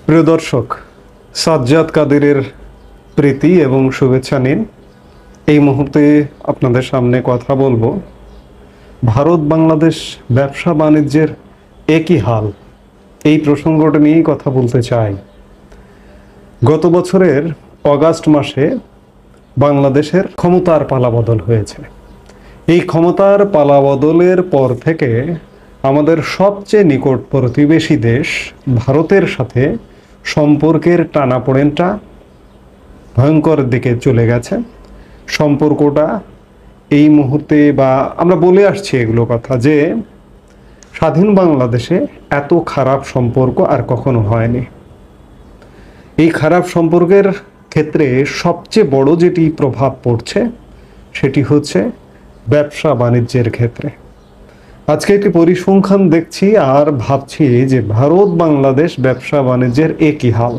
প্রিয় দর্শক, সাজ্জাদ কাদেরের প্রীতি এবং শুভেচ্ছা নিন। এই মুহূর্তে আপনাদের সামনে কথা বলবো ভারত বাংলাদেশ ব্যবসা বাণিজ্যের একই হাল, এই প্রসঙ্গটা নিয়েই কথা বলতে চাই। গত বছরের অগাস্ট মাসে বাংলাদেশের ক্ষমতার পালাবদল হয়েছে। এই ক্ষমতার পালাবদলের পর থেকে আমাদের সবচেয়ে নিকট প্রতিবেশী দেশ ভারতের সাথে সম্পর্কের টানাপোড়েনটা ভয়ঙ্কর দিকে চলে গেছে। সম্পর্কটা এই মুহূর্তে, বা আমরা বলে আসছি এগুলো কথা, যে স্বাধীন বাংলাদেশে এত খারাপ সম্পর্ক আর কখনো হয়নি। এই খারাপ সম্পর্কের ক্ষেত্রে সবচেয়ে বড় যেটি প্রভাব পড়ছে সেটি হচ্ছে ব্যবসা বাণিজ্যের ক্ষেত্রে। আজকে একটি পরিসংখ্যান দেখছি আর ভাবছি যে ভারত বাংলাদেশ ব্যবসা বাণিজ্যের একই হাল।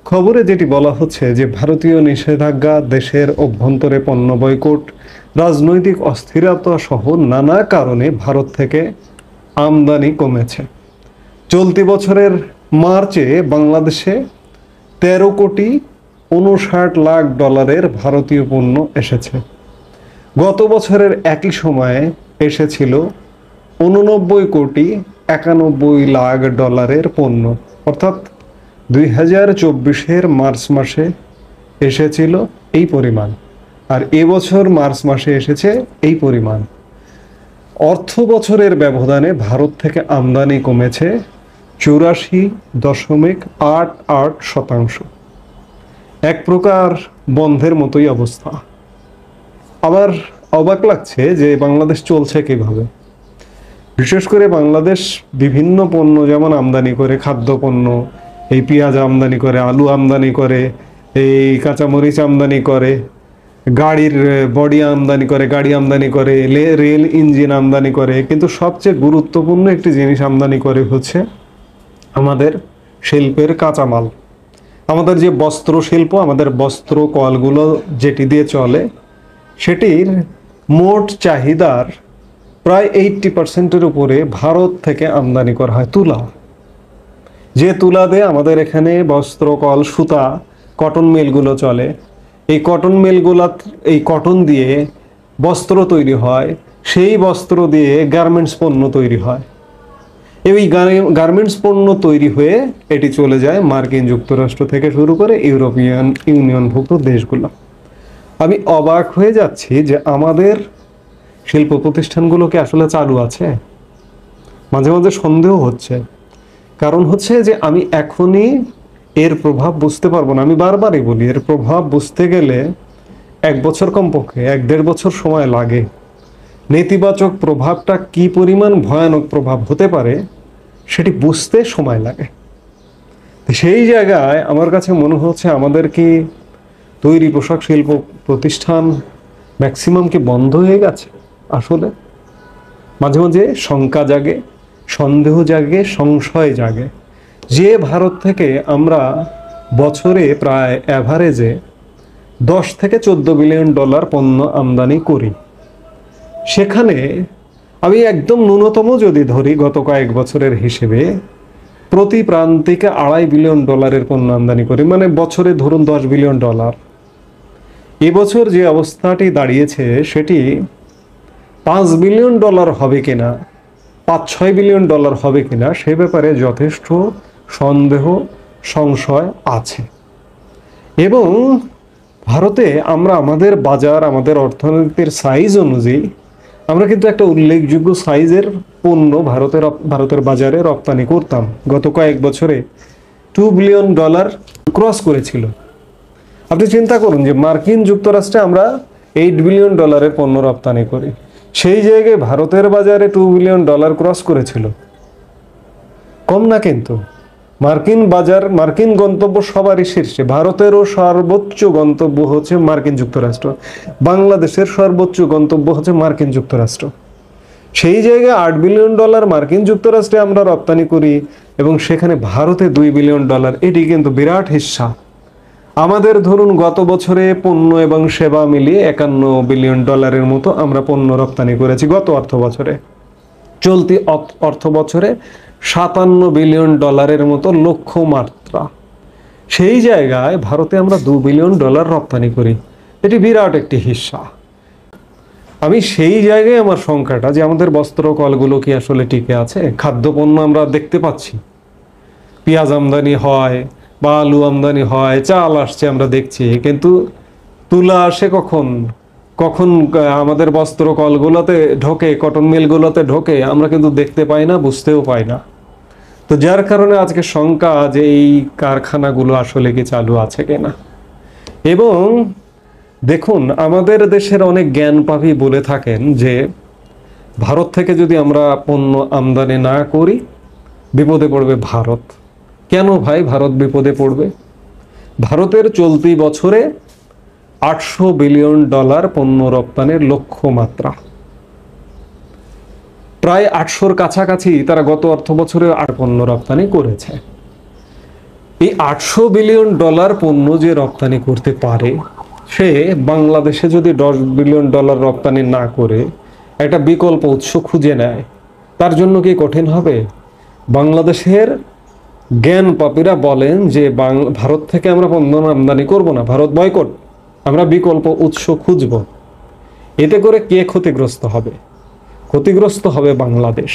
খবরে যেটি বলা হচ্ছে যে ভারতীয় নিষেধাজ্ঞা, দেশের অভ্যন্তরে পণ্য বয়কট, রাজনৈতিক অস্থিরতা সহ নানা কারণে ভারত থেকে আমদানি কমেছে। চলতি বছরের মার্চে বাংলাদেশে 13,59,00,000 ভারতীয় পণ্য এসেছে। গত বছরের একই সময়ে এসেছিল 89,91,00,000 পণ্য, অর্থাৎ 2024-এর মার্চ মাসে এসেছিল এই পরিমাণ, আর এবছর মার্চ মাসে এসেছে এই পরিমাণ। অর্থ বছরের ব্যবধানে ভারত থেকে আমদানি কমেছে 84.88%। এক প্রকার বন্ধের মতোই অবস্থা। আবার অবাক লাগছে যে বাংলাদেশ চলছে কিভাবে। বিশেষ করে বাংলাদেশ বিভিন্ন পণ্য যেমন আমদানি করে, খাদ্যপণ্য, এই পেঁয়াজ আমদানি করে, আলু আমদানি করে, এই কাঁচামরিচ আমদানি করে, গাড়ির বডি আমদানি করে, গাড়ি আমদানি করে, রেল ইঞ্জিন আমদানি করে, কিন্তু সবচেয়ে গুরুত্বপূর্ণ একটি জিনিস আমদানি করে হচ্ছে আমাদের শিল্পের কাঁচামাল। আমাদের যে বস্ত্র শিল্প, আমাদের বস্ত্র কলগুলো যেটি দিয়ে চলে, সেটির মোট চাহিদার প্রায় 80%-এর উপরে ভারত থেকে আমদানি করা হয় তুলা। যে তুলা দিয়ে আমাদের এখানে বস্ত্র কল, সুতা, কটন মিলগুলো চলে। এই কটন মিলগুলো, এই কটন দিয়ে বস্ত্র তৈরি হয়, সেই বস্ত্র দিয়ে গার্মেন্টস পণ্য তৈরি হয়। এই গার্মেন্টস পণ্য তৈরি হয়ে এটি চলে যায় মার্কিন যুক্তরাষ্ট্র থেকে শুরু করে ইউরোপিয়ান ইউনিয়নভুক্ত দেশগুলো। আমি অবাক হয়ে যাচ্ছি যে আমাদের শিল্প প্রতিষ্ঠানগুলোকে আসলে চালু আছে। মাঝে মাঝে সন্দেহ হচ্ছে। কারণ হচ্ছে যে আমি এখনই এর প্রভাব বুঝতে পারবো না। আমি বারবারই বলি, এর প্রভাব বুঝতে গেলে 1 বছর, কমপক্ষে 1-1.5 বছর সময় লাগে। নেতিবাচক প্রভাবটা কি পরিমাণ ভয়ানক প্রভাব হতে পারে সেটি বুঝতে সময় লাগে। সেই জায়গায় আমার কাছে মনে হচ্ছে আমাদের কি তৈরি পোশাক শিল্প প্রতিষ্ঠান ম্যাক্সিমাম কি বন্ধ হয়ে গেছে। আসলে মাঝে মাঝে শঙ্কা জাগে, সন্দেহ জাগে, সংশয় জাগে যে ভারত থেকে আমরা বছরে প্রায় অ্যাভারেজে 10 থেকে 14 বিলিয়ন ডলার পণ্য আমদানি করি। সেখানে আমি একদম ন্যূনতম যদি ধরি গত কয়েক বছরের হিসেবে, প্রতি প্রান্তিকে 2.5 বিলিয়ন ডলারের পণ্য আমদানি করি, মানে বছরে ধরুন 10 বিলিয়ন ডলার। এবছর যে অবস্থাটি দাঁড়িয়েছে সেটি 5 বিলিয়ন ডলার হবে কিনা, 5-6 বিলিয়ন ডলার হবে কিনা, সে ব্যাপারে যথেষ্ট সন্দেহ, সংশয় আছে। এবং ভারতে আমরা আমাদের বাজার, আমাদের অর্থনীতির সাইজ অনুযায়ী আমরা কিন্তু একটা উল্লেখযোগ্য সাইজের পণ্য ভারতের বাজারে রপ্তানি করতাম। গত কয়েক বছরে 2 বিলিয়ন ডলার ক্রস করেছিল। আপনি চিন্তা করুন যে মার্কিন যুক্তরাষ্ট্রে আমরা 8 বিলিয়ন ডলারের পণ্য রপ্তানি করি, সেই জায়গায় ভারতের বাজারে 2 বিলিয়ন ডলার ক্রস করেছিল। কম না কিন্তু। মার্কিন বাজার, মার্কিন গন্তব্য সবারই শীর্ষে। ভারতেরও সর্বোচ্চ গন্তব্য হচ্ছে মার্কিন যুক্তরাষ্ট্র, বাংলাদেশের সর্বোচ্চ গন্তব্য হচ্ছে মার্কিন যুক্তরাষ্ট্র। সেই জায়গায় 8 বিলিয়ন ডলার মার্কিন যুক্তরাষ্ট্রে আমরা রপ্তানি করি এবং সেখানে ভারতে 2 বিলিয়ন ডলার। এটি কিন্তু বিরাট হিস্সা। আমাদের ধরুন গত বছরে পণ্য এবং সেবা মিলিয়ে 51 বিলিয়ন ডলারের মতো আমরা পণ্য রপ্তানি করেছি গত অর্থ বছরে। চলতি অর্থ বছরে 57 বিলিয়ন ডলারের মতো লক্ষ্যমাত্রা সেই জায়গায় ভারতে আমরা $2 বিলিয়ন রপ্তানি করি, এটি বিরাট একটি হিস্সা। আমি সেই জায়গায় আমার সংখ্যাটা যে আমাদের বস্ত্র কলগুলো কি আসলে টিকে আছে, খাদ্যপণ্য আমরা দেখতে পাচ্ছি, পেঁয়াজ আমদানি হয় বা আলু আমদানি হয়, চাল আসছে আমরা দেখছি, কিন্তু তুলা আসে কখন কখন আমাদের বস্ত্র কলগুলোতে ঢোকে, কটন মিলগুলোতে ঢোকে, আমরা কিন্তু দেখতে পাই না, বুঝতেও পাই না। তো যার কারণে আজকে শঙ্কা যে এই কারখানাগুলো আসলে কি চালু আছে কিনা। এবং দেখুন, আমাদের দেশের অনেক জ্ঞানপাপী বলে থাকেন যে ভারত থেকে যদি আমরা পণ্য আমদানি না করি বিপদে পড়বে ভারত। কেন ভাই ভারত বিপদে পড়বে? ভারতের চলতি বছরে $800 বিলিয়ন পণ্য রপ্তানির লক্ষ্যমাত্রা, প্রায় 800-র কাছাকাছি তারা গত অর্থ বছরে পণ্য রপ্তানি করেছে। এই $800 বিলিয়ন পণ্য যে রপ্তানি করতে পারে, সে বাংলাদেশে যদি $10 বিলিয়ন রপ্তানি না করে একটা বিকল্প উৎস খুঁজে নেয়, তার জন্য কি কঠিন হবে? বাংলাদেশের জ্ঞানপাপীরা বলেন যে ভারত থেকে আমরা পণ্য আমদানি করব না, ভারত বয়কট, আমরা বিকল্প উৎস খুঁজব। এতে করে কে ক্ষতিগ্রস্ত হবে? ক্ষতিগ্রস্ত হবে বাংলাদেশ।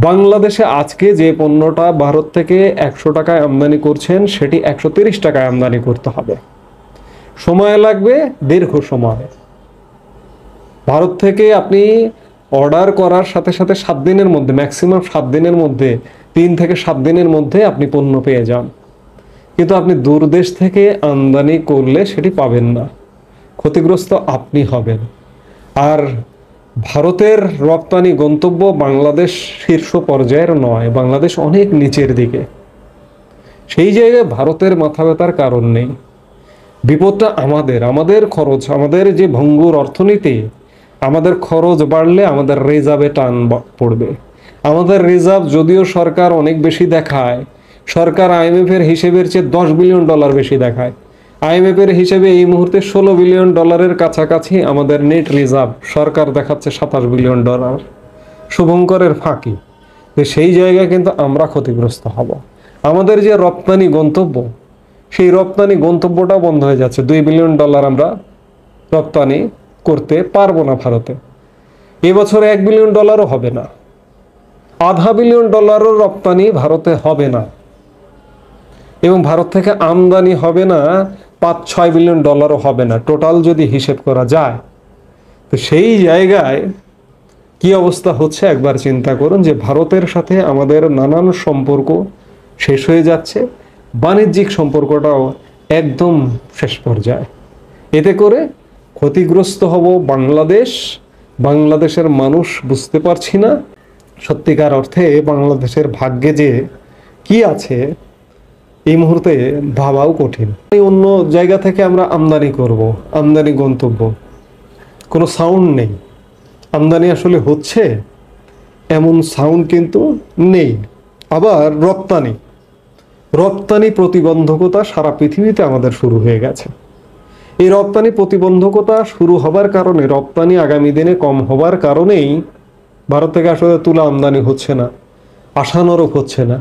বাংলাদেশে আজকে যে পণ্যটা ভারত থেকে 100 টাকায় আমদানি করছেন, সেটি 130 টাকায় আমদানি করতে হবে। সময় লাগবে, দীর্ঘ সময়। ভারত থেকে আপনি অর্ডার করার সাথে সাথে 7 দিনের মধ্যে, ম্যাক্সিমাম 7 দিনের মধ্যে, 3 থেকে 7 দিনের মধ্যে আপনি পণ্য পেয়ে যান। কিন্তু আপনি দূরদেশ থেকে আমদানি করলে সেটি পাবেন না, ক্ষতিগ্রস্ত আপনি হবেন। আর ভারতের রপ্তানি গন্তব্য বাংলাদেশ শীর্ষ পর্যায়ের নয়, বাংলাদেশ অনেক নিচের দিকে। সেই জায়গায় ভারতের মাথা ব্যথার কারণ নেই। বিপদটা আমাদের খরচ, আমাদের যে ভঙ্গুর অর্থনীতি, আমাদের খরচ বাড়লে আমাদের রিজার্ভে টান পড়বে। আমাদের রিজার্ভ যদিও সরকার অনেক বেশি দেখায়, সরকার IMF এর হিসেবের চেয়ে $10 বিলিয়ন বেশি দেখায়। IMF এর হিসেবে এই মুহূর্তে $16 বিলিয়ন কাছাকাছি আমাদের নেট রিজার্ভ, সরকার দেখাচ্ছে $27 বিলিয়ন। শুভঙ্করের ফাঁকি। তো সেই জায়গায় কিন্তু আমরা ক্ষতিগ্রস্ত হব। আমাদের যে রপ্তানি গন্তব্য, সেই রপ্তানি গন্তব্যটাও বন্ধ হয়ে যাচ্ছে। $2 বিলিয়ন আমরা রপ্তানি করতে পারবো না ভারতে। এবছরে $1 বিলিয়ন হবে না, $500 বিলিয়ন রপ্তানি ভারতে হবে না, এবং ভারত থেকে আমদানি হবে না $5-6 বিলিয়ন হবে না, টোটাল যদি হিসেব করা যায়। তো সেই জায়গায় কি অবস্থা হচ্ছে একবার চিন্তা করুন, যে ভারতের সাথে আমাদের নানান সম্পর্ক শেষ হয়ে যাচ্ছে, বাণিজ্যিক সম্পর্কটাও একদম শেষ পর্যায়ে। এতে করে ক্ষতিগ্রস্ত হব বাংলাদেশ, বাংলাদেশের মানুষ বুঝতে পারছি না সত্যিকার অর্থে বাংলাদেশের ভাগ্যে যে কি আছে এই মুহূর্তে ভাবাও কঠিন। অন্য জায়গা থেকে আমরা আমদানি করব, আমদানি গন্তব্য, কোনো সাউন্ড নেই। আমদানি আসলে হচ্ছে এমন সাউন্ড কিন্তু নেই। আবার রপ্তানি প্রতিবন্ধকতা সারা পৃথিবীতে আমাদের শুরু হয়ে গেছে। এই রপ্তানি প্রতিবন্ধকতা শুরু হবার কারণে, রপ্তানি আগামী দিনে কম হবার কারণেই ভারত থেকে আসলে তুলা আমদানি হচ্ছে না, আশানুরূপ হচ্ছে না,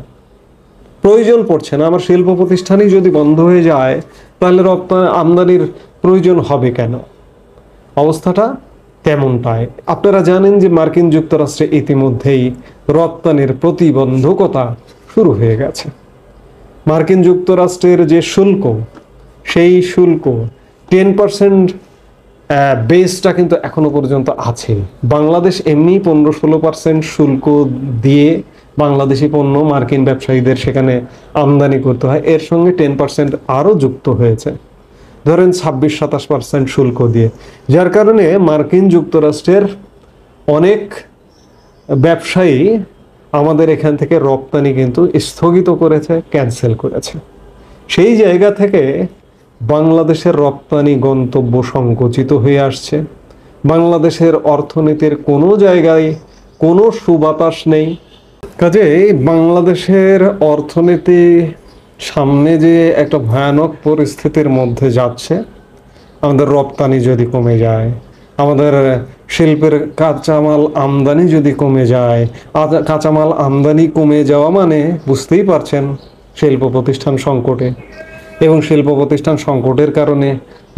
প্রয়োজন পড়ছে না। আমার শিল্প প্রতিষ্ঠানই যদি বন্ধ হয়ে যায়, তাহলে আমদানির প্রয়োজন হবে কেন? অবস্থাটা তেমনটাই। আপনারা জানেন যে মার্কিন যুক্তরাষ্ট্রে ইতিমধ্যেই রপ্তানির প্রতিবন্ধকতা শুরু হয়ে গেছে। মার্কিন যুক্তরাষ্ট্রের যে শুল্ক, সেই শুল্ক 10% বেসটা কিন্তু এখনো পর্যন্ত আছে। বাংলাদেশ এমনি 15-16% শুল্ক দিয়ে বাংলাদেশি পণ্য মার্কিন ব্যবসায়ীদের সেখানে আমদানি করতে হয়, এর সঙ্গে 10% আরও যুক্ত হয়েছে, ধরেন 26-27% শুল্ক দিয়ে। যার কারণে মার্কিন যুক্তরাষ্ট্রের অনেক ব্যবসায়ী আমাদের এখান থেকে রপ্তানি কিন্তু স্থগিত করেছে, ক্যান্সেল করেছে। সেই জায়গা থেকে বাংলাদেশের রপ্তানি গন্তব্য সংকুচিত হয়ে আসছে। বাংলাদেশের অর্থনীতির কোনো জায়গায় কোনো সুবাতাস নেই। কাজেই বাংলাদেশের অর্থনীতি সামনে যে একটা ভয়ানক পরিস্থিতির মধ্যে যাচ্ছে, আমাদের রপ্তানি যদি কমে যায়, আমাদের শিল্পের কাঁচামাল আমদানি যদি কমে যায়, কাঁচামাল আমদানি কমে যাওয়া মানে বুঝতেই পারছেন শিল্প প্রতিষ্ঠান সংকটে, এবং শিল্প প্রতিষ্ঠান সংকটের কারণে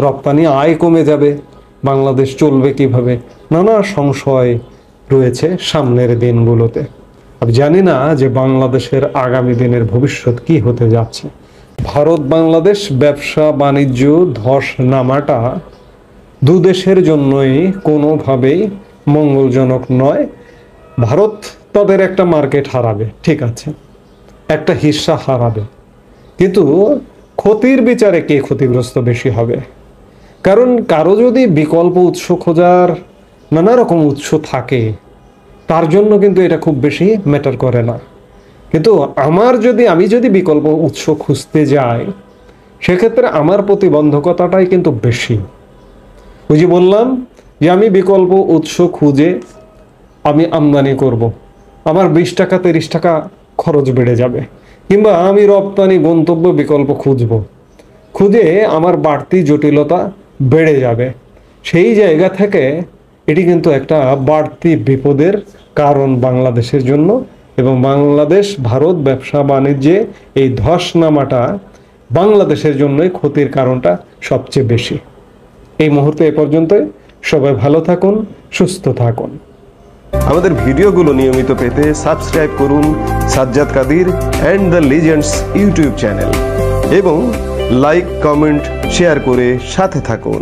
রপ্তানি আয় কমে যাবে, বাংলাদেশ চলবে কিভাবে, নানা সংশয় রয়েছে সামনের দিনগুলোতে। আমি জানি না যে বাংলাদেশের আগামী দিনের ভবিষ্যৎ কি হতে যাচ্ছে। ভারত বাংলাদেশ ব্যবসা বাণিজ্য ধস নামাটা দু দেশের জন্যই কোনোভাবেই মঙ্গলজনক নয়। ভারত তাদের একটা মার্কেট হারাবে, ঠিক আছে, একটা হিস্সা হারাবে, কিন্তু ক্ষতির বিচারে কে ক্ষতিগ্রস্ত বেশি হবে? কারণ কারো যদি বিকল্প উৎস খোঁজার নানা রকম উৎস থাকে, তার জন্য কিন্তু এটা খুব বেশি ম্যাটার করে না। কিন্তু আমি যদি বিকল্প উৎস খুঁজতে যাই, সেক্ষেত্রে আমার প্রতিবন্ধকতাটাই কিন্তু বেশি। ওই যে বললাম যে আমি বিকল্প উৎস খুঁজে আমি আমদানি করব, আমার 20 টাকা 30 টাকা খরচ বেড়ে যাবে, কিংবা আমি রপ্তানি গন্তব্য বিকল্প খুঁজে আমার বাড়তি জটিলতা বেড়ে যাবে। সেই জায়গা থেকে এটি কিন্তু একটা বাড়তি বিপদের কারণ বাংলাদেশের জন্য, এবং বাংলাদেশ ভারত ব্যবসা বাণিজ্যে এই ধস নামাটা বাংলাদেশের জন্যই ক্ষতির কারণটা সবচেয়ে বেশি। এই মুহূর্তে এ পর্যন্তই। সবাই ভালো থাকুন, সুস্থ থাকুন। আমাদের ভিডিওগুলো নিয়মিত পেতে সাবস্ক্রাইব করুন Sajjad Kadir and the legends YouTube channel, এবং লাইক, কমেন্ট, শেয়ার করে সাথে থাকুন।